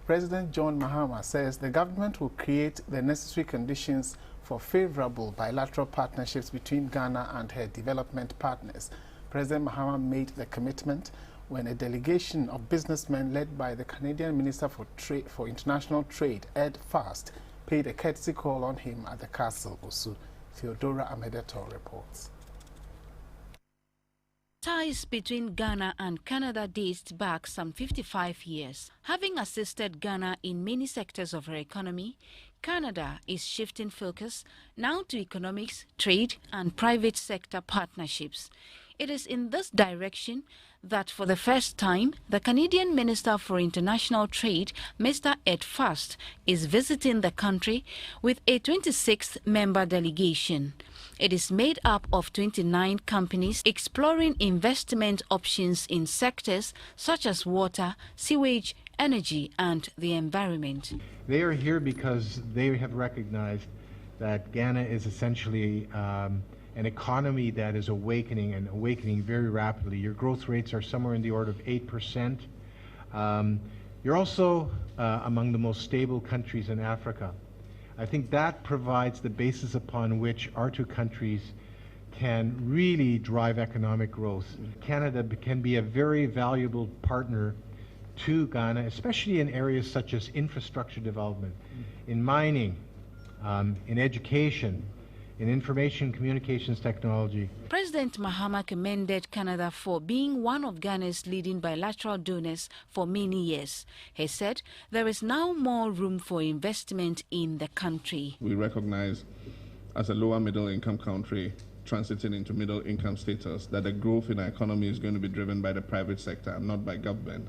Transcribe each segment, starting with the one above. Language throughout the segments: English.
President John Mahama says the government will create the necessary conditions for favourable bilateral partnerships between Ghana and her development partners. President Mahama made the commitment when a delegation of businessmen led by the Canadian Minister for International Trade, Ed Fast, paid a courtesy call on him at the Castle Osu. Theodora Amedeto reports. Ties between Ghana and Canada date back some 55 years. Having assisted Ghana in many sectors of her economy, Canada is shifting focus now to economics, trade and private sector partnerships. It is in this direction that for the first time, the Canadian Minister for International Trade, Mr. Ed Fast, is visiting the country with a 26-member delegation. It is made up of 29 companies exploring investment options in sectors such as water, sewage, energy and the environment. They are here because they have recognized that Ghana is essentially an economy that is awakening very rapidly. Your growth rates are somewhere in the order of 8%. You're also among the most stable countries in Africa. I think that provides the basis upon which our two countries can really drive economic growth. Canada can be a very valuable partner to Ghana, especially in areas such as infrastructure development, in mining, in education, in information communications technology. President Mahama commended Canada for being one of Ghana's leading bilateral donors for many years. He said there is now more room for investment in the country. We recognize as a lower middle income country transiting into middle income status that the growth in our economy is going to be driven by the private sector, not by government.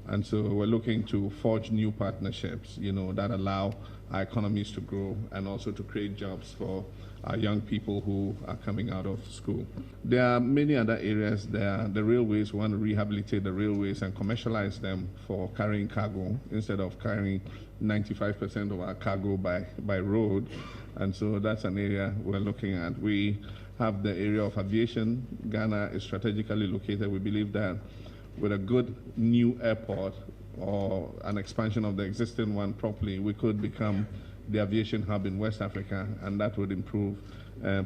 And so we're looking to forge new partnerships, that allow our economies to grow and also to create jobs for our young people who are coming out of school. There are many other areas. There are the railways. We want to rehabilitate the railways and commercialize them for carrying cargo instead of carrying 95% of our cargo by road. And so that's an area we're looking at. We have the area of aviation. Ghana is strategically located. We believe that with a good new airport or an expansion of the existing one properly, we could become the aviation hub in West Africa, and that would improve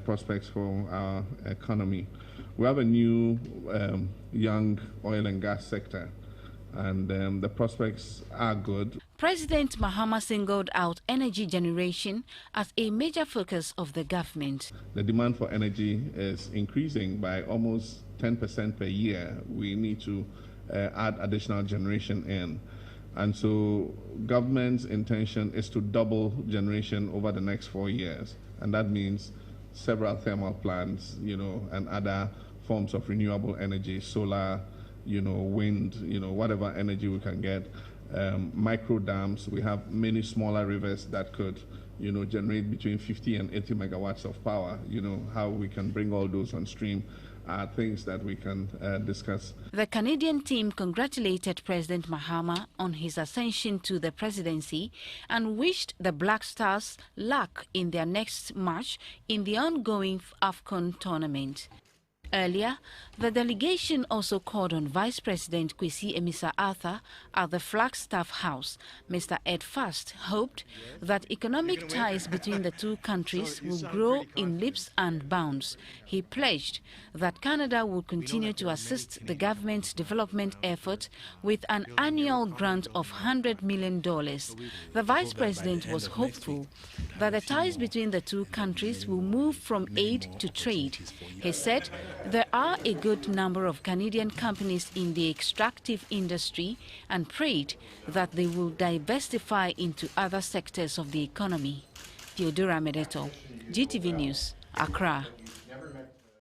prospects for our economy. We have a new young oil and gas sector, and the prospects are good. President Mahama singled out energy generation as a major focus of the government. The demand for energy is increasing by almost 10% per year. We need to add additional generation in. And so government's intention is to double generation over the next 4 years. And that means several thermal plants, and other forms of renewable energy, solar, wind, whatever energy we can get. Micro dams, we have many smaller rivers that could, generate between 50 and 80 megawatts of power. How we can bring all those on stream are things that we can discuss. The Canadian team congratulated President Mahama on his ascension to the presidency and wished the Black Stars luck in their next match in the ongoing AFCON tournament. Earlier, the delegation also called on Vice President Kwesi Amissah-Arthur at the Flagstaff House. Mr. Ed Fast hoped that economic ties between the two countries will grow in leaps and bounds. He pledged that Canada will continue to assist the government's development effort with an annual grant of $100 million. The Vice President was hopeful that the ties between the two countries will move from aid to trade. He said there are a good number of Canadian companies in the extractive industry and prayed that they will diversify into other sectors of the economy. Theodora Amedeto, GTV News, Accra.